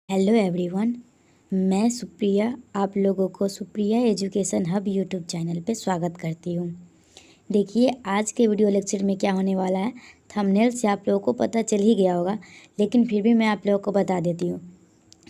Hello everyone, मैं सुप्रिया आप लोगों को Supriya education hub YouTube channel पे स्वागत करती हूँ। देखिए, आज के वीडियो लेक्चर में क्या होने वाला है, थंबनेल से आप लोगों को पता चल ही गया होगा, लेकिन फिर भी मैं आप लोगों को बता देती हूँ।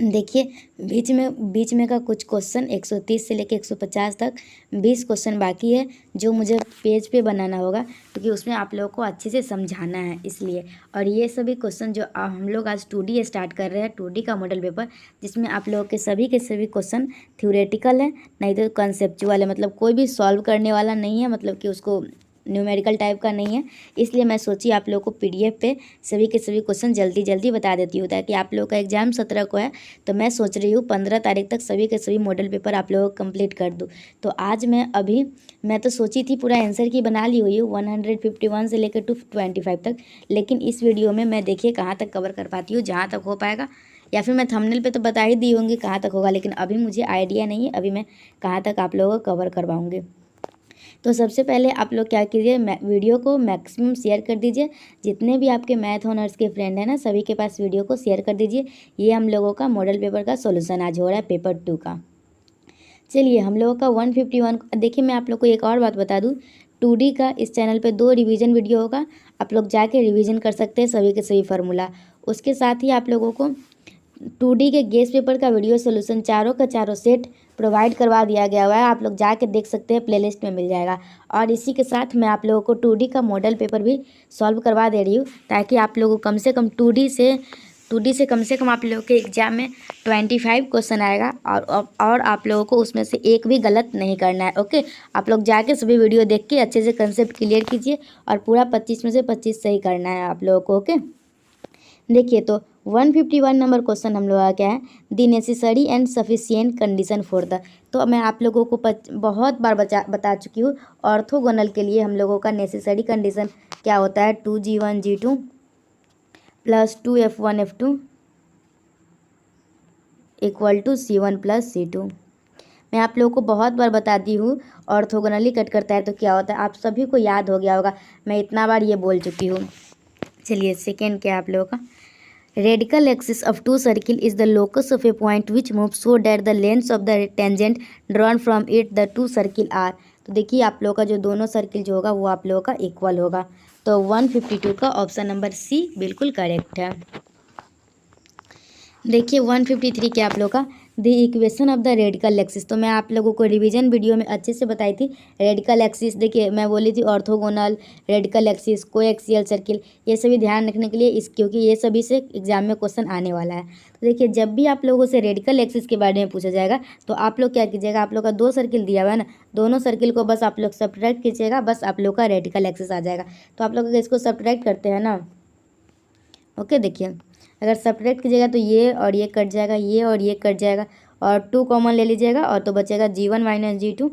देखिए, बीच में का कुछ क्वेश्चन 130 से लेकर 150 तक 20 क्वेश्चन बाकी है, जो मुझे पेज पे बनाना होगा, क्योंकि उसमें आप लोगों को अच्छे से समझाना है इसलिए। और ये सभी क्वेश्चन जो हम लोग आज 2D स्टार्ट कर रहे हैं, 2D का मॉडल पेपर, जिसमें आप लोगों के सभी क्वेश्चन थ्योरेटिकल है, नहीं तो कंसेप्चुअल है, मतलब कोई भी सॉल्व करने वाला नहीं है, मतलब कि उसको न्यूमेरिकल टाइप का नहीं है। इसलिए मैं सोची आप लोगों को पीडीएफ पे सभी के सभी क्वेश्चन जल्दी जल्दी बता देती हूँ, ताकि आप लोगों का एग्जाम 17 को है, तो मैं सोच रही हूँ 15 तारीख तक सभी के सभी मॉडल पेपर आप लोगों को कंप्लीट कर दूँ। तो आज मैं तो सोची थी पूरा आंसर की बना ली हुई हूँ 151 से लेकर 225 तक, लेकिन इस वीडियो में मैं देखिए कहाँ तक कवर कर पाती हूँ, जहाँ तक हो पाएगा, या फिर मैं थंबनेल पे तो बता ही दी होंगी कहाँ तक होगा, लेकिन अभी मुझे आइडिया नहीं है अभी मैं कहाँ तक आप लोगों को कवर करवाऊँगी। तो सबसे पहले आप लोग क्या कीजिए, वीडियो को मैक्सिमम शेयर कर दीजिए। जितने भी आपके मैथ ऑनर्स के फ्रेंड हैं ना, सभी के पास वीडियो को शेयर कर दीजिए। ये हम लोगों का मॉडल पेपर का सॉल्यूशन आज हो रहा है, पेपर 2 का। चलिए, हम लोगों का 151। देखिए, मैं आप लोग को एक और बात बता दूँ, 2D का इस चैनल पे 2 रिवीजन वीडियो होगा, आप लोग जाके रिवीजन कर सकते हैं सभी के सभी फार्मूला। उसके साथ ही आप लोगों को 2D के गेस पेपर का वीडियो सोल्यूशन चारों का चारों सेट प्रोवाइड करवा दिया गया हुआ है, आप लोग जाके देख सकते हैं, प्लेलिस्ट में मिल जाएगा। और इसी के साथ मैं आप लोगों को 2D का मॉडल पेपर भी सॉल्व करवा दे रही हूँ, ताकि आप लोगों को कम से कम 2D से कम से कम आप लोगों के एग्जाम में 25 क्वेश्चन आएगा, और आप लोगों को उसमें से एक भी गलत नहीं करना है। ओके, आप लोग जाके सभी वीडियो देख के अच्छे से कंसेप्ट क्लियर कीजिए, और पूरा 25 में से 25 सही करना है आप लोगों को। ओके, देखिए, तो 151 नंबर क्वेश्चन हम लोग का क्या है, the necessary and sufficient condition for the. तो मैं आप लोगों को बहुत बार बता चुकी हूँ, ऑर्थोगोनल के लिए हम लोगों का नेसेसरी कंडीशन क्या होता है, 2G1G2 plus 2F1F2 equal to C1 plus C2। मैं आप लोगों को बहुत बार बताती हूँ, ऑर्थोगोनली कट करता है तो क्या होता है, आप सभी को याद हो गया होगा, मैं इतना बार ये बोल चुकी हूँ। चलिए, सेकेंड क्या आप लोगों का, radical axis of two circle is the locus of a point which moves so that the lengths of the tangent drawn from it the two circle are। तो देखिए, आप लोगों का जो दोनों सर्किल जो होगा वो आप लोगों का इक्वल होगा। तो 152 का ऑप्शन नंबर सी बिल्कुल करेक्ट है। देखिए, 153 क्या आप लोगों का, the equation of the radical axis. तो मैं आप लोगों को रिवीजन वीडियो में अच्छे से बताई थी रेडिकल एक्सिस। देखिए, मैं बोली थी orthogonal, radical axis, coaxial circle, ये सभी ध्यान रखने के लिए, क्योंकि ये सभी से एग्जाम में क्वेश्चन आने वाला है। तो देखिए, जब भी आप लोगों से रेडिकल एक्सिस के बारे में पूछा जाएगा, तो आप लोग क्या कीजिएगा, आप लोग का 2 सर्किल दिया हुआ है ना, दोनों सर्किल को बस आप लोग सब्ट्रैक्ट कीजिएगा, बस आप लोग का रेडिकल एक्सिस आ जाएगा। तो आप लोग इसको सब्ट्रैक्ट करते हैं ना, ओके, देखिए, अगर सब्ट्रैक्ट कीजिएगा तो ये और ये कट जाएगा, ये और ये कट जाएगा, और 2 कॉमन ले लीजिएगा, और तो बचेगा G1 माइनस G2।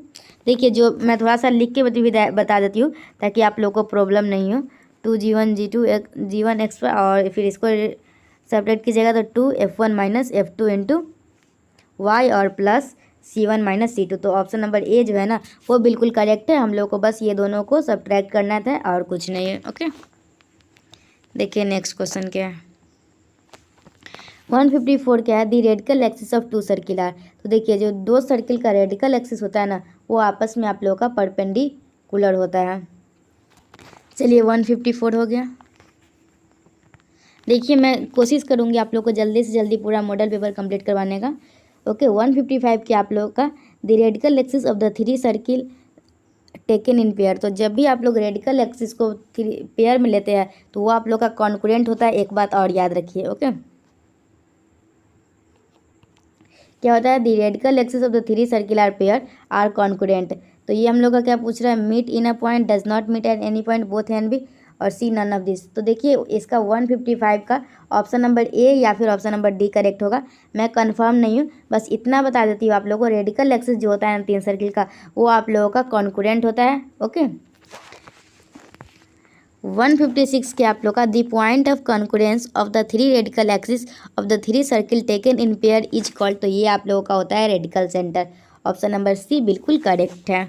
देखिए, जो मैं थोड़ा सा लिख के बता देती हूँ, ताकि आप लोगों को प्रॉब्लम नहीं हो। 2G1 G2 G1 एक्स, और फिर इसको सब्ट्रैक्ट कीजिएगा तो 2F1 minus F2 into y, और प्लस C1 माइनस C2। तो ऑप्शन नंबर ए जो है ना, वो बिल्कुल करेक्ट है। हम लोग को बस ये दोनों को सब्ट्रैक्ट करना था और कुछ नहीं है। ओके, देखिए नेक्स्ट क्वेश्चन क्या है, 154 क्या है, the radical axis of 2 circle are. तो देखिए, जो 2 सर्किल का रेडिकल एक्सिस होता है ना, वो आपस में आप लोगों का परपेंडिकुलर होता है। चलिए, 154 हो गया। देखिए, मैं कोशिश करूँगी आप लोग को जल्दी से जल्दी पूरा मॉडल पेपर कंप्लीट करवाने का। ओके, 155 क्या आप लोग का, the radical axis of the 3 circle taken in pair. तो जब भी आप लोग रेडिकल एक्सिस को पेयर में लेते हैं, तो वो आप लोग का कॉन्कुरेंट होता है। एक बात और याद रखिए। ओके, क्या होता है, the radical axis of the 3 circular pair are concurrent. तो ये हम लोग का क्या पूछ रहा है, meet in a point, does not meet at any point, both and b, और सी नन ऑफ दिस। तो देखिए, इसका 155 का ऑप्शन नंबर ए या फिर ऑप्शन नंबर डी करेक्ट होगा। मैं कंफर्म नहीं हूँ, बस इतना बता देती हूँ आप लोगों को, रेडिकल एक्सिस जो होता है ना 3 सर्किल का, वो आप लोगों का कॉन्कुरेंट होता है। ओके, 156 के आप लोग का, the point of concurrence of the 3 radical axis of the 3 circle taken in pair is called. तो ये आप लोगों का होता है radical centre. Option number C बिल्कुल करेक्ट है।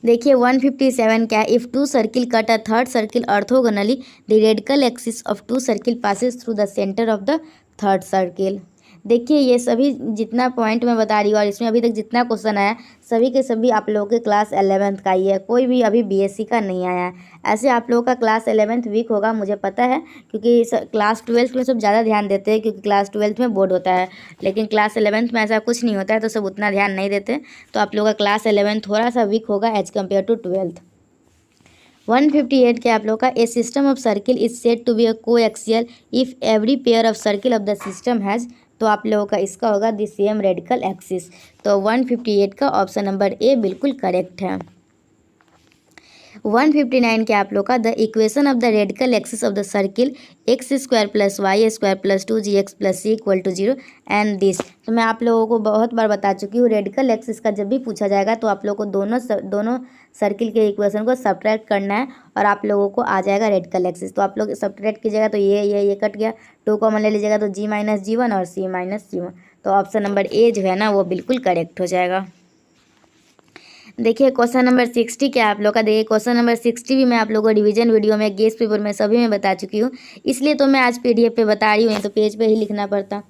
देखिए, 157 क्या है, if 2 circle cut a third circle orthogonally, the radical axis of 2 circle passes through the centre of the third circle. देखिए ये सभी जितना पॉइंट मैं बता रही हूँ और इसमें अभी तक जितना क्वेश्चन आया सभी के सभी आप लोगों के क्लास 11th का ही है, कोई भी अभी बीएससी का नहीं आया है। ऐसे आप लोगों का क्लास 11th वीक होगा मुझे पता है, क्योंकि क्लास 12th में सब ज़्यादा ध्यान देते हैं, क्योंकि क्लास 12th में बोर्ड होता है, लेकिन क्लास 11th में ऐसा कुछ नहीं होता है, तो सब उतना ध्यान नहीं देते। तो आप लोगों का क्लास 11th थोड़ा सा वीक होगा एज कम्पेयर टू 12th। 158 के आप लोग का a system of circle is said to be a coaxial if every pair of circle of the system has, तो आप लोगों का इसका होगा द सेम रेडिकल एक्सिस। तो 158 का ऑप्शन नंबर ए बिल्कुल करेक्ट है। 159 के आप लोग का the equation of the radical axis of the circle x square plus y square plus 2gx plus c equal to 0 and this. तो मैं आप लोगों को बहुत बार बता चुकी हूँ, रेडिकल एक्सिस का जब भी पूछा जाएगा तो आप लोगों को दोनों सर्किल के इक्वेशन को सब्ट्रैक्ट करना है और आप लोगों को आ जाएगा रेडिकल एक्सिस। तो आप लोग सब्ट्रैक्ट कीजिएगा तो ये कट गया, 2 कॉमन ले लीजिएगा तो g माइनस g1 और c माइनस c1। तो ऑप्शन नंबर ए जो है ना वो बिल्कुल करेक्ट हो जाएगा। देखिए क्वेश्चन नंबर 60 क्या आप लोग का, देखिए क्वेश्चन नंबर 60 भी मैं आप लोगों को रिवीजन वीडियो में, गेस्ट पेपर में सभी में बता चुकी हूँ, इसलिए तो मैं आज पीडीएफ पे बता रही हूँ, तो पेज पे ही लिखना पड़ता।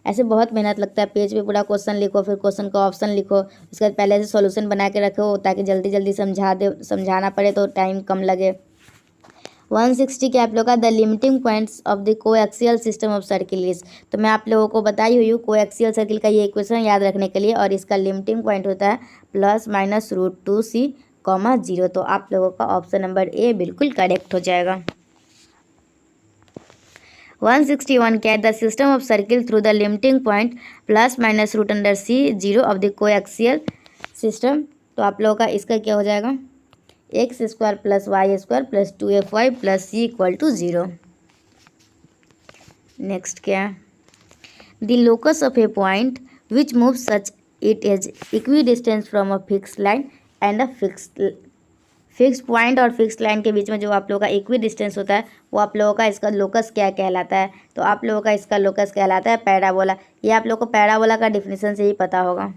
ऐसे बहुत मेहनत लगता है, पेज पे पूरा क्वेश्चन लिखो, फिर क्वेश्चन का ऑप्शन लिखो, उसके बाद पहले से सॉल्यूशन बना के रखो ताकि जल्दी जल्दी समझाना पड़े तो टाइम कम लगे। 160 के आप लोग का the limiting points of the coaxial system of circle is. तो मैं आप लोगों को बताई हुई हूँ कोएक्सियल सर्किल का ये इक्वेशन याद रखने के लिए, और इसका लिमिटिंग पॉइंट होता है ±√2c, 0। तो आप लोगों का ऑप्शन नंबर ए बिल्कुल करेक्ट हो जाएगा। 161 क्या the system of circle through the limiting point ±√c0 of the coaxial system. तो आप लोगों का इसका क्या हो जाएगा, x square plus y square plus 2fy plus c equal to 0। Next क्या, the locus of a point which move such it is equidistant from a fix line and a fix point और fix line के बीच में जो आप लोगों का equi distance होता है वो आप लोगों का इसका लोकस क्या कहलाता है। तो आप लोगों का इसका लोकस कहलाता है पैराबोला। ये आप लोगों को पैराबोला का डिफिनीशन से ही पता होगा,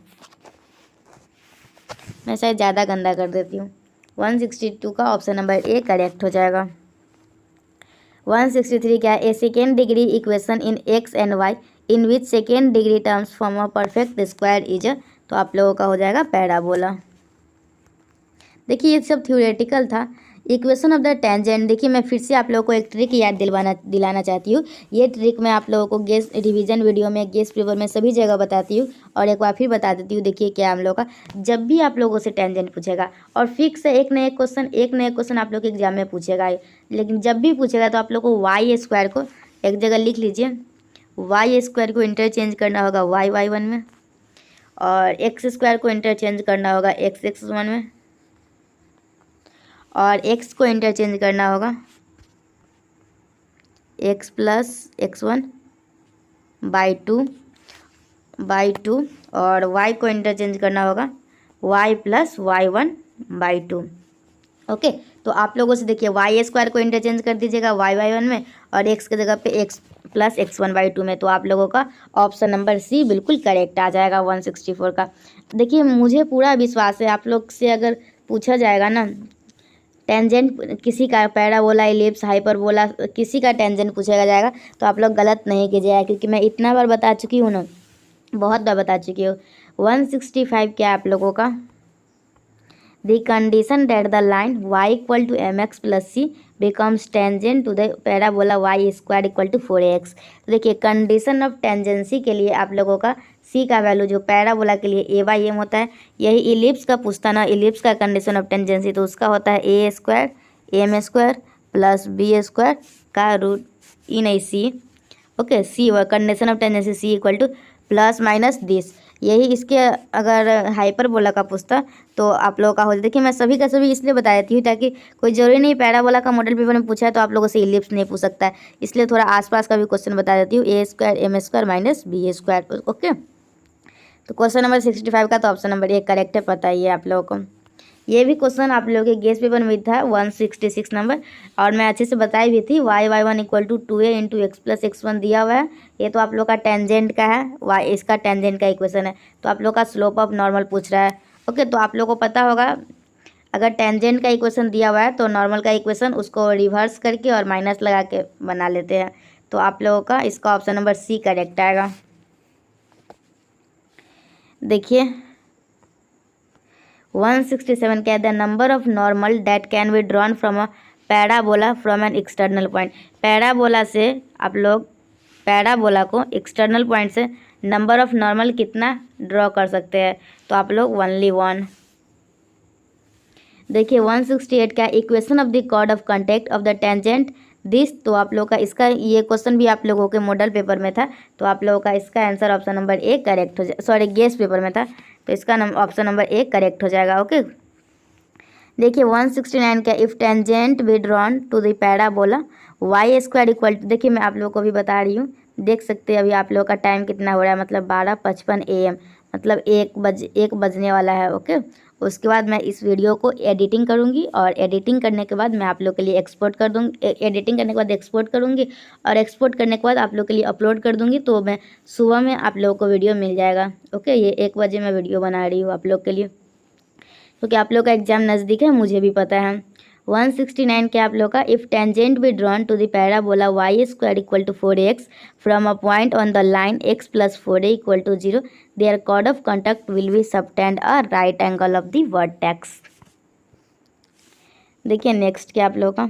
मैं शायद ज़्यादा गंदा कर देती हूँ। 162 का ऑप्शन नंबर ए करेक्ट हो जाएगा। 163 क्या है, a second degree equation in x and y in which second degree terms form a perfect square is. तो आप लोगों का हो जाएगा पैराबोला। देखिए ये सब थ्योरेटिकल था। इक्वेशन ऑफ द टेंजेंट, देखिए मैं फिर से आप लोगों को एक ट्रिक याद दिलाना चाहती हूँ। ये ट्रिक मैं आप लोगों को गेस्ट रिवीजन वीडियो में, गेस्ट पेपर में सभी जगह बताती हूँ, और एक बार फिर बता देती हूँ। देखिए क्या हम लोग का, जब भी आप लोगों से टेंजेंट पूछेगा और फिक्स है एक नए क्वेश्चन आप लोग के एग्जाम में पूछेगा, लेकिन जब भी पूछेगा तो आप लोग को वाई स्क्वायर को एक जगह लिख लीजिए, वाई स्क्वायर को इंटरचेंज करना होगा y1 में, और एक्स स्क्वायर को इंटरचेंज करना होगा x1 में, और x को इंटरचेंज करना होगा x plus x1 by two, और y को इंटरचेंज करना होगा y plus y1 by 2। Okay, तो आप लोगों से देखिए वाई स्क्वायर को इंटरचेंज कर दीजिएगा y1 में, और x के जगह पे x प्लस x1 बाई 2 में। तो आप लोगों का ऑप्शन नंबर सी बिल्कुल करेक्ट आ जाएगा 164 का। देखिए मुझे पूरा विश्वास है, आप लोग से अगर पूछा जाएगा ना टेंजेंट किसी का, पैराबोला, इलिप्स, हाइपरबोला, किसी का टेंजेंट पूछेगा जाएगा तो आप लोग गलत नहीं कीजिएगा, क्योंकि मैं इतना बार बता चुकी हूँ ना, बहुत बार बता चुकी हूँ। 165 क्या आप लोगों का, the condition that the line y equal to mx plus c becomes tangent to the parabola y square equal to 4x। तो देखिए कंडीशन ऑफ टेंजेंसी के लिए आप लोगों का c का वैल्यू जो पैराबोला के लिए a/m होता है, यही इलिप्स का पूछता ना, इलिप्स का कंडीशन ऑफ टेंजेंसी तो उसका होता है a square m square plus b square का रूट ई नहीं c। Okay, c condition of tangency c equal two plus minus this, यही इसके अगर हाइपरबोला का पूछता तो आप लोगों का हो जाए। देखिए मैं सभी का सभी इसलिए बता देती हूँ ताकि कोई जरूरी नहीं पैराबोला का मॉडल पेपर में पूछा है तो आप लोगों से इलिप्स नहीं पूछ सकता है, इसलिए थोड़ा आसपास का भी क्वेश्चन बता देती हूँ, a square m square minus b square. Okay, तो क्वेश्चन नंबर 65 का तो ऑप्शन नंबर ए करेक्ट है, पता ही है आप लोगों को। ये भी क्वेश्चन आप लोगों के गेस्ट पेपर में था 166 नंबर, और मैं अच्छे से बताई भी थी y1 equal to 2a into x plus x1 दिया हुआ है। ये तो आप लोग का टेंजेंट का है, इसका टेंजेंट का इक्वेशन है, तो आप लोग का स्लोप ऑफ नॉर्मल पूछ रहा है। ओके, तो आप लोग को पता होगा अगर टेंजेंट का इक्वेशन दिया हुआ है तो नॉर्मल का इक्वेशन उसको रिवर्स करके और माइनस लगा के बना लेते हैं। तो आप लोगों का इसका ऑप्शन नंबर सी करेक्ट आएगा। देखिए 167 क्या है, the number of normal that can be drawn from a parabola from an external point. Parabola से आप लोग पैराबोला को एक्सटर्नल पॉइंट से नंबर ऑफ नॉर्मल कितना ड्रॉ कर सकते हैं, तो आप लोग ओनली 1। देखिए 168 क्या, equation of the chord of contact of the tangent this. तो आप लोग का इसका ये क्वेश्चन भी आप लोगों के मॉडल पेपर में था, तो आप लोगों का इसका answer option number A correct हो जाए, सॉरी गेस पेपर में था, तो इसका ऑप्शन नंबर ए करेक्ट हो जाएगा। ओके देखिए 169 क्या, if tangent be drawn to the parabola y square equal to, देखिए मैं आप लोगों को भी बता रही हूँ, देख सकते हैं अभी आप लोगों का टाइम कितना हो रहा है, मतलब 12:55 AM, मतलब 1 बजने वाला है। ओके उसके बाद मैं इस वीडियो को एडिटिंग करूँगी और एडिटिंग करने के बाद मैं आप लोग के लिए एक्सपोर्ट कर दूँगी, एडिटिंग करने के बाद एक्सपोर्ट करूँगी और एक्सपोर्ट करने के बाद आप लोग के लिए अपलोड कर दूँगी, तो मैं सुबह में आप लोगों को वीडियो मिल जाएगा। ओके ये 1 बजे मैं वीडियो बना रही हूँ आप लोग के लिए, क्योंकि आप लोग का एग्जाम नज़दीक है, मुझे भी पता है। 169 के आप लोग का, if tangent be drawn to the parabola y square equal to 4x from a point on the line x plus 4a equal to 0, there chord of contact will be subtend a right angle of the vertex. देखिए next क्या आप लोग का,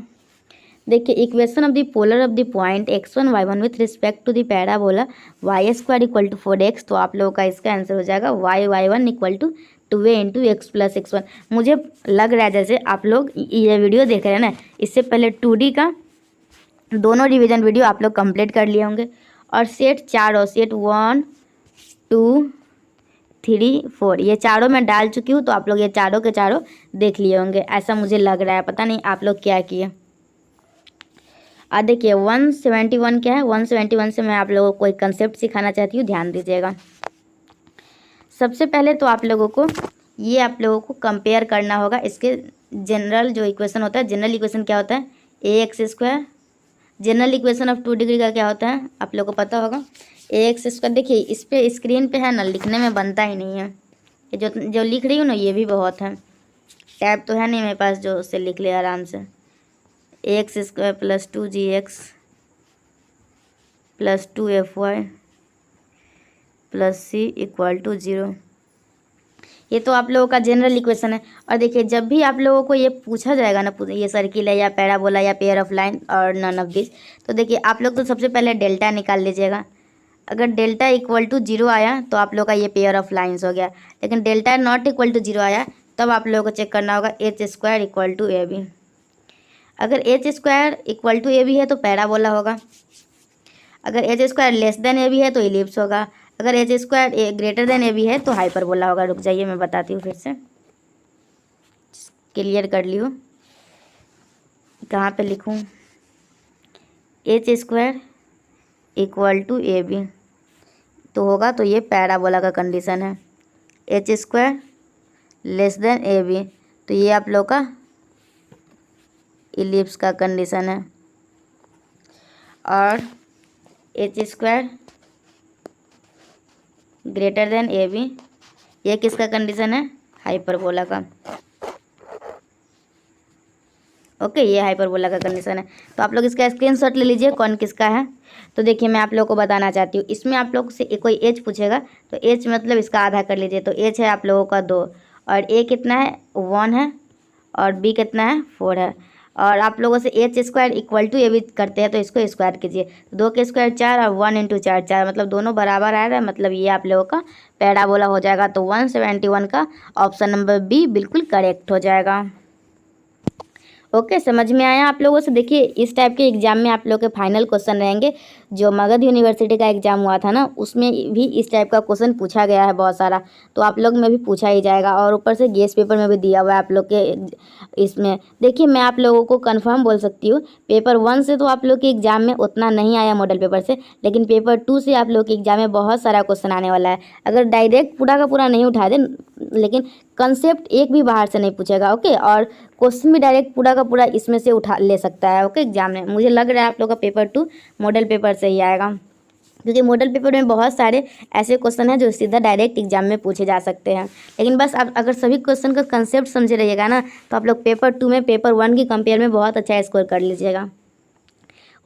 देखिए equation of the polar of the point x1 y1 with respect to the parabola y square equal to 4x, तो आप लोगों का इसका आंसर हो जाएगा y1 equal to 2a into x plus x1। मुझे लग रहा है जैसे आप लोग ये वीडियो देख रहे हैं ना, इससे पहले 2D का दोनों रिवीजन वीडियो आप लोग कंप्लीट कर लिए होंगे, और सेट 4 सेट 1 2 3 4 ये चारों मैं डाल चुकी हूँ, तो आप लोग ये चारों के चारों देख लिए होंगे, ऐसा मुझे लग रहा है, पता नहीं आप लोग क्या किए। देखिए 171 क्या है, 171 से मैं आप लोगों को एक कंसेप्ट सिखाना चाहती हूँ, ध्यान दीजिएगा। सबसे पहले तो आप लोगों को ये आप लोगों को कंपेयर करना होगा, इसके जनरल जो इक्वेशन होता है, जनरल इक्वेशन क्या होता है, ax²। General equation of 2 degree का क्या होता है आप लोगों को पता होगा, ax²। देखिए इस पे स्क्रीन पे है ना, लिखने में बनता ही नहीं है, ये जो लिख रही हूँ ना ये भी बहुत है, टैब तो है नहीं मेरे पास जो उससे लिख ले आराम से। ax² plus 2gx plus 2fy plus c equal to 0, ये तो आप लोगों का जनरल इक्वेशन है। और देखिए जब भी आप लोगों को ये पूछा जाएगा ना, ये सर्किल है या पैराबोला या पेयर ऑफ लाइन और नन ऑफ दिस, तो देखिए आप लोग तो सबसे पहले डेल्टा निकाल लीजिएगा। अगर डेल्टा इक्वल टू 0 आया तो आप लोग का ये पेयर ऑफ लाइन्स हो गया, लेकिन डेल्टा नॉट इक्वल टू 0 आया तब आप लोगों को चेक करना होगा h² इक्वल टू AB। अगर h² इक्वल टू AB है तो पैराबोला होगा, अगर h² लेस देन AB है तो इलिप्स होगा, अगर h² ग्रेटर देन AB है तो हाइपरबोला होगा। रुक जाइए मैं बताती हूँ, फिर से क्लियर कर लियो, कहाँ पे लिखूँ, h² इक्वल टू AB तो होगा, तो ये पैराबोला का कंडीशन है। h² लेस देन AB तो ये आप लोग का इलिप्स का कंडीशन है, और h² ग्रेटर देन AB ये किसका कंडीशन है, हाइपरबोला का। ओके ये हाइपरबोला का कंडीशन है, तो आप लोग इसका स्क्रीनशॉट ले लीजिए कौन किसका है। तो देखिए मैं आप लोग को बताना चाहती हूँ, इसमें आप लोग से कोई एच पूछेगा तो एच मतलब इसका आधा कर लीजिए, तो एच है आप लोगों का 2, और ए कितना है 1 है, और बी कितना है 4 है, और आप लोगों से h² इक्वल टू AB करते हैं तो इसको स्क्वायर कीजिए, 2 के स्क्वायर 4 और 1 इंटू 4 4, मतलब दोनों बराबर आ रहा है, मतलब ये आप लोगों का पैराबोला हो जाएगा। तो 171 का ऑप्शन नंबर बी बिल्कुल करेक्ट हो जाएगा। ओके समझ में आया आप लोगों से। देखिए इस टाइप के एग्जाम में आप लोग के फाइनल क्वेश्चन रहेंगे, जो मगध यूनिवर्सिटी का एग्जाम हुआ था ना उसमें भी इस टाइप का क्वेश्चन पूछा गया है बहुत सारा, तो आप लोग में भी पूछा ही जाएगा, और ऊपर से गेस पेपर में भी दिया हुआ है आप लोग के इसमें। देखिए मैं आप लोगों को कंफर्म बोल सकती हूँ, पेपर 1 से तो आप लोग के एग्जाम में उतना नहीं आया मॉडल पेपर से, लेकिन पेपर 2 से आप लोग के एग्जाम में बहुत सारा क्वेश्चन आने वाला है। अगर डायरेक्ट पूरा का पूरा नहीं उठा दे, लेकिन कंसेप्ट एक भी बाहर से नहीं पूछेगा। ओके और क्वेश्चन भी डायरेक्ट पूरा का पूरा इसमें से उठा ले सकता है। ओके एग्जाम में मुझे लग रहा है आप लोग का पेपर 2 मॉडल पेपर से ही आएगा, क्योंकि मॉडल पेपर में बहुत सारे ऐसे क्वेश्चन हैं जो सीधा डायरेक्ट एग्जाम में पूछे जा सकते हैं। लेकिन बस आप अगर सभी क्वेश्चन का कंसेप्ट समझे रहिएगा ना, तो आप लोग पेपर 2 में पेपर 1 की कंपेयर में बहुत अच्छा स्कोर कर लीजिएगा।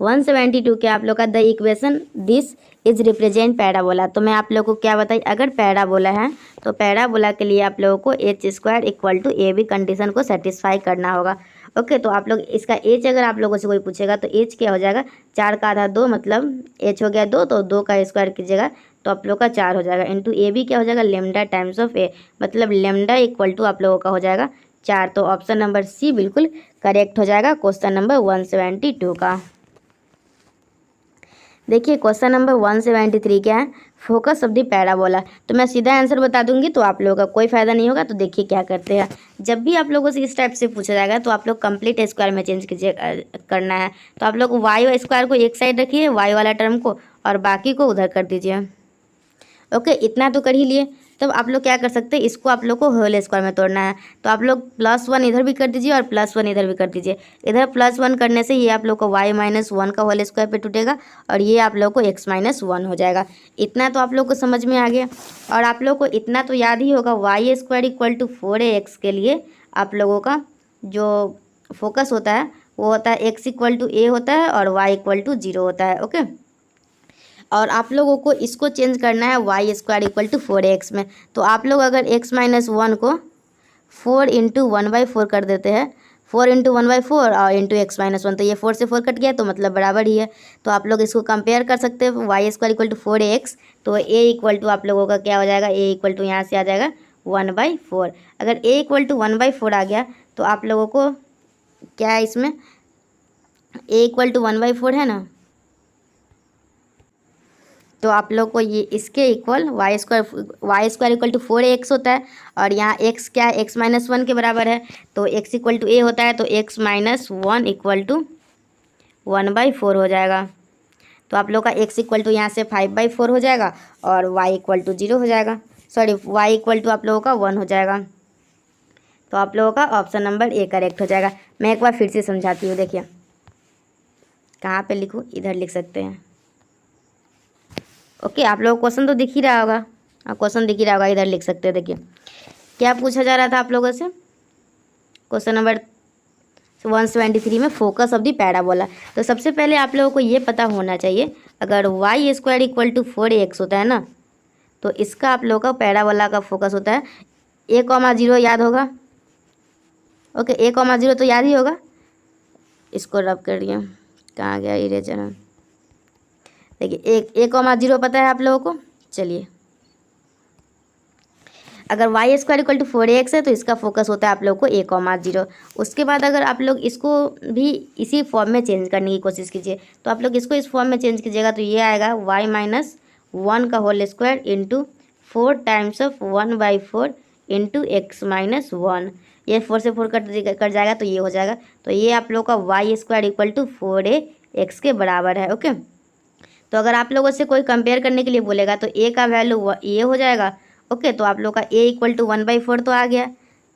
172 के आप लोग का the equation this is represent parabola. तो मैं आप लोगों को क्या बताई, अगर पैराबोला है तो पैराबोला के लिए आप लोगों को h square equal to a b condition को सेटिस्फाई करना होगा। ओके, तो आप लोग इसका एच अगर आप लोगों से कोई पूछेगा तो एच क्या हो जाएगा, 4 का आधा 2, मतलब एच हो गया 2, तो 2 का स्क्वायर कीजिएगा तो आप लोग का 4 हो जाएगा, इंटू ए बी क्या हो जाएगा, लेमडा टाइम्स ऑफ ए, मतलब लेमडा इक्वल टू आप लोगों का हो जाएगा 4। तो ऑप्शन नंबर सी बिल्कुल करेक्ट हो जाएगा क्वेश्चन नंबर 172 का। देखिए क्वेश्चन नंबर 173 क्या है, फोकस ऑफ द पैराबोला। तो मैं सीधा आंसर बता दूंगी तो आप लोगों का कोई फायदा नहीं होगा। तो देखिए क्या करते हैं, जब भी आप लोगों से इस टाइप से पूछा जाएगा तो आप लोग कंप्लीट स्क्वायर में चेंज कीजिए करना है। तो आप लोग वाई स्क्वायर को एक साइड रखिए, वाई वाला टर्म को, और बाकी को उधर कर दीजिए। ओके, इतना तो कर ही लिए। तब आप लोग क्या कर सकते हैं, इसको आप लोग को होल स्क्वायर में तोड़ना है। तो आप लोग +1 इधर भी कर दीजिए और +1 इधर भी कर दीजिए। इधर +1 करने से ये आप लोग को y-1 का होल स्क्वायर पे टूटेगा और ये आप लोग को x-1 हो जाएगा। इतना तो आप लोग को समझ में आ गया। और आप लोग को इतना तो याद ही होगा, y² इक्वल टू 4ax के लिए आप लोगों का जो फोकस होता है वो होता है x इक्वल टू a होता है और y इक्वल टू 0 होता है। ओके, और आप लोगों को इसको चेंज करना है y² इक्वल टू 4ax में। तो आप लोग अगर x-1 को 4 इंटू 1/4 कर देते हैं, 4 इंटू 1/4 और इंटू x-1, तो ये 4 से 4 कट गया तो मतलब बराबर ही है। तो आप लोग इसको कंपेयर कर सकते हैं, y² इक्वल टू 4ax, तो a इक्वल टू आप लोगों का क्या हो जाएगा, a इक्वल टू यहाँ से आ जाएगा 1/4। अगर a इक्वल टू 1/4 आ गया तो आप लोगों को क्या है, इसमें a इक्वल टू 1/4 है ना, तो आप लोग को ये इसके equal y² equal to 4ax होता है। और यहाँ x क्या है, x-1 के बराबर है, तो x इक्वल टू a होता है, तो x-1 इक्वल टू 1/4 हो जाएगा। तो आप लोग का x इक्वल टू यहाँ से 5/4 हो जाएगा और y इक्वल टू 0 हो जाएगा, सॉरी y इक्वल टू आप लोगों का 1 हो जाएगा। तो आप लोगों का ऑप्शन नंबर ए करेक्ट हो जाएगा। मैं एक बार फिर से समझाती हूँ, देखिए कहाँ पे लिखूँ, इधर लिख सकते हैं। ओके, आप लोगों को क्वेश्चन तो दिख ही रहा होगा, क्वेश्चन दिख ही रहा होगा, इधर लिख सकते हैं। देखिए क्या पूछा जा रहा था आप लोगों से, क्वेश्चन नंबर 173 में फोकस ऑफ द पैराबोला। तो सबसे पहले आप लोगों को ये पता होना चाहिए, अगर y² इक्वल टू 4ax होता है ना, तो इसका आप लोगों का पैराबोला का फोकस होता है a,0 याद होगा। ओके, a,0 तो याद ही होगा। इसको रब कर दिया, कहाँ गया इरेजर, देखिए a,0 पता है आप लोगों को। चलिए, अगर y² इक्वल टू 4ax है तो इसका फोकस होता है आप लोग को a,0। उसके बाद अगर आप लोग इसको भी इसी फॉर्म में चेंज करने की कोशिश कीजिए, तो आप लोग इसको इस फॉर्म में चेंज कीजिएगा तो ये आएगा y-1 का whole square into 4 times of 1/4 into x-1। ये 4 से 4 कट जाएगा तो ये हो जाएगा। तो ये आप लोग का y² इक्वल टू 4ax के बराबर है। ओके, तो अगर आप लोगों से कोई कंपेयर करने के लिए बोलेगा तो a का वैल्यू ये हो जाएगा। ओके, तो आप लोग का a इक्वल टू 1/4 तो आ गया,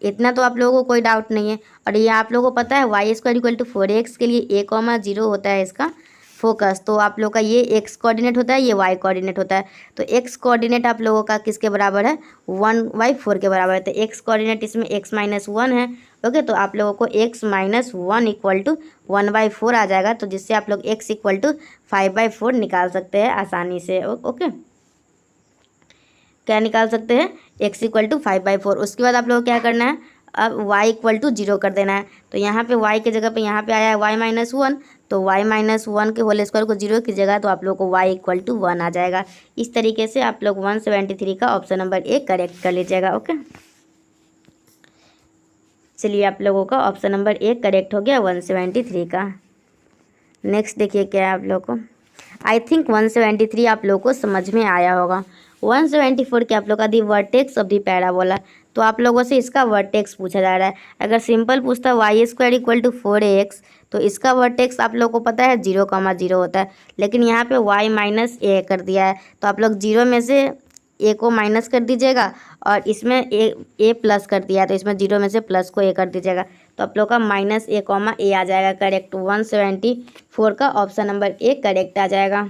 इतना तो आप लोगों को कोई डाउट नहीं है। और ये आप लोगों को पता है y² इक्वल टू 4ax के लिए a,0 होता है इसका फोकस। तो आप लोग का ये x कोऑर्डिनेट होता है, ये y कोऑर्डिनेट होता है। तो x कोऑर्डिनेट आप लोगों का किसके बराबर है, 1/4 के बराबर है। तो x कोऑर्डिनेट इसमें x-1 है। ओके, तो आप लोगों को x-1 इक्वल टू 1/4 आ जाएगा, तो जिससे आप लोग x इक्वल टू 5/4 निकाल सकते हैं आसानी से। ओके, क्या निकाल सकते हैं, x इक्वल टू 5/4। उसके बाद आप लोग को क्या करना है, अब y इक्वल टू 0 कर देना है। तो यहाँ पे y के जगह पे यहाँ पे आया है y-1, तो y-1 के होल स्क्वायर को 0 की जगह तो आप लोग को y इक्वल टू 1 आ जाएगा। इस तरीके से आप लोग 173 का ऑप्शन नंबर ए करेक्ट कर लीजिएगा। ओके, चलिए आप लोगों का ऑप्शन नंबर ए करेक्ट हो गया 173 का। नेक्स्ट देखिए क्या है आप लोग को, आई थिंक 173 आप लोग को समझ में आया होगा। 174 के आप लोग का दी वर्टेक्स ऑफ दी पैराबोला। तो आप लोगों से इसका वर्टेक्स पूछा जा रहा है। अगर सिंपल पूछता y² इक्वल टू 4ax तो इसका वर्टेक्स आप लोग को पता है 0,0 होता है, लेकिन यहाँ पे y-a कर दिया है। तो आप लोग 0 में से a को माइनस कर दीजिएगा और इसमें a प्लस कर दिया है, तो इसमें 0 में से प्लस को a कर दीजिएगा। तो आप लोग का -a,a आ जाएगा करेक्ट। 174 का ऑप्शन नंबर ए करेक्ट आ जाएगा।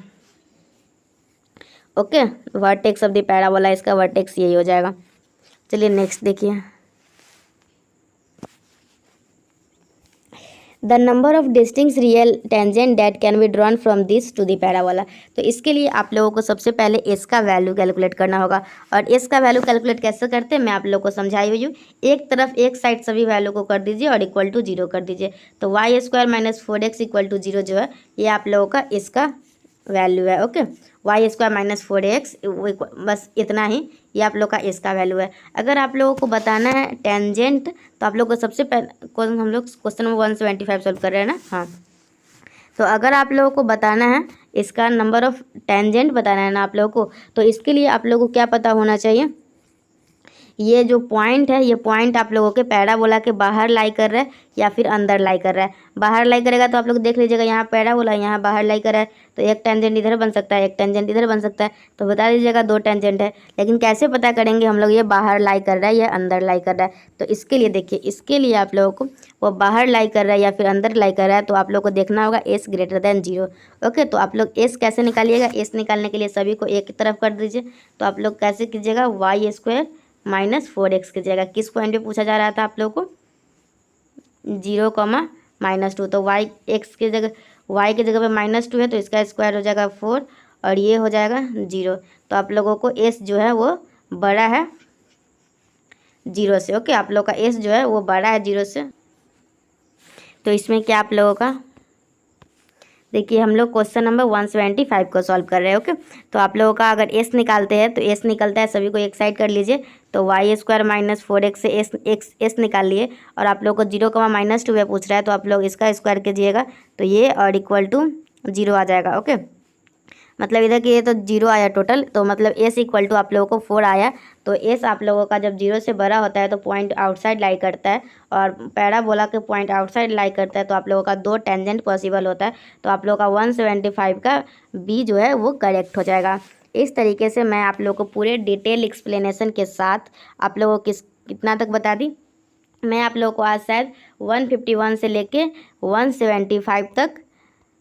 Okay, vertex of the parabola, इसका वर्टेक्स यही हो जाएगा। चलिए नेक्स्ट देखिए, the number of distinct real tangent that can be drawn from this to the parabola. तो इसके लिए आप लोगों को सबसे पहले एस का वैल्यू कैलकुलेट करना होगा। और एस का वैल्यू कैलकुलेट कैसे करते हैं मैं आप लोगों को समझाई हुई हूँ। एक तरफ एक साइड सभी वैल्यू को कर दीजिए और इक्वल टू 0 कर दीजिए। तो y square minus 4x equal to 0 जो है ये आप लोगों का इसका वैल्यू है। Okay, Y square minus 4x बस इतना ही, ये आप लोग का इसका वैल्यू है। अगर आप लोगों को बताना है टेंजेंट तो आप लोग को सबसे पहले हम लोग क्वेश्चन नंबर 175 सॉल्व कर रहे हैं ना। हाँ, तो अगर आप लोगों को बताना है इसका नंबर ऑफ टेंजेंट बताना है ना आप लोगों को, तो इसके लिए आप लोगों को क्या पता होना चाहिए, ये जो पॉइंट है ये पॉइंट आप लोगों के पैराबोला के बाहर लाई कर रहा है या फिर अंदर लाई कर रहा है। बाहर लाई करेगा तो आप लोग देख लीजिएगा यहाँ पैराबोला यहाँ बाहर लाई कर रहा है, तो एक टेंजेंट इधर बन सकता है, एक टेंजेंट इधर बन सकता है, तो बता दीजिएगा 2 टेंजेंट है। लेकिन कैसे पता करेंगे हम लोग ये बाहर लाई कर रहा है या अंदर लाई कर रहा है, तो इसके लिए देखिए, इसके लिए आप लोगों को वो बाहर लाई कर रहा है या फिर अंदर लाई कर रहा है तो आप लोग को देखना होगा एस ग्रेटर देन 0। ओके, तो आप लोग एस कैसे निकालिएगा, एस निकालने के लिए सभी को एक तरफ कर दीजिए। तो आप लोग कैसे कीजिएगा, वाई स्क्वायर माइनस 4x कीजिएगा। किस पॉइंट पे पूछा जा रहा था आप लोगों को, 0, -2, तो y x की जगह y की जगह पे -2 है तो इसका स्क्वायर हो जाएगा 4 और ये हो जाएगा 0। तो आप लोगों को s जो है वो बड़ा है 0 से। ओके, आप लोग का s जो है वो बड़ा है 0 से। तो इसमें क्या आप लोगों का देखिए, हम लोग क्वेश्चन नंबर 175 को सॉल्व कर रहे हैं। ओके, तो आप लोगों का अगर एस निकालते हैं तो एस निकलता है, सभी को एक साइड कर लीजिए। तो वाई स्क्वायर माइनस 4x से एस निकाल लिए और आप लोग को 0, -2 में पूछ रहा है तो आप लोग इसका स्क्वायर कीजिएगा तो ये और इक्वल टू 0 आ जाएगा। ओके, मतलब इधर की ये तो 0 आया टोटल, तो मतलब एस इक्वल टू आप लोगों को 4 आया। तो एस आप लोगों का जब 0 से बड़ा होता है तो पॉइंट आउटसाइड लाई करता है और पैराबोला के पॉइंट आउटसाइड लाई करता है, तो आप लोगों का 2 टेंजेंट पॉसिबल होता है। तो आप लोगों का 175 का बी जो है वो करेक्ट हो जाएगा। इस तरीके से मैं आप लोगों को पूरे डिटेल एक्सप्लेनेशन के साथ आप लोगों को कितना तक बता दी, मैं आप लोगों को आज शायद 151 से लेके 175 तक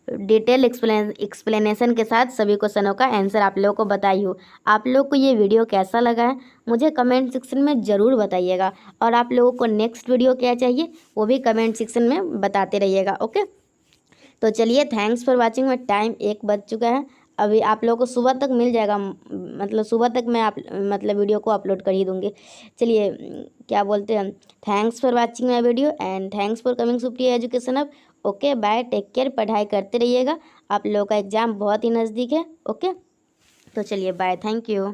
डिटेल एक्सप्लेनेशन के साथ सभी क्वेश्चनों का आंसर आप लोगों को बताई हूँ। आप लोग को ये वीडियो कैसा लगा है मुझे कमेंट सेक्शन में ज़रूर बताइएगा, और आप लोगों को नेक्स्ट वीडियो क्या चाहिए वो भी कमेंट सेक्शन में बताते रहिएगा। ओके, तो चलिए, थैंक्स फॉर वाचिंग। में टाइम 1 बज चुका है, अभी आप लोगों को सुबह तक मिल जाएगा, मतलब सुबह तक मैं मतलब वीडियो को अपलोड कर ही दूँगी। चलिए, क्या बोलते हैं, thanks for watching my video and thanks for coming Supriya education hub. Okay, bye, take care, पढ़ाई करते रहिएगा, आप लोगों का एग्ज़ाम बहुत ही नज़दीक है। ओके, तो चलिए बाय, थैंक यू।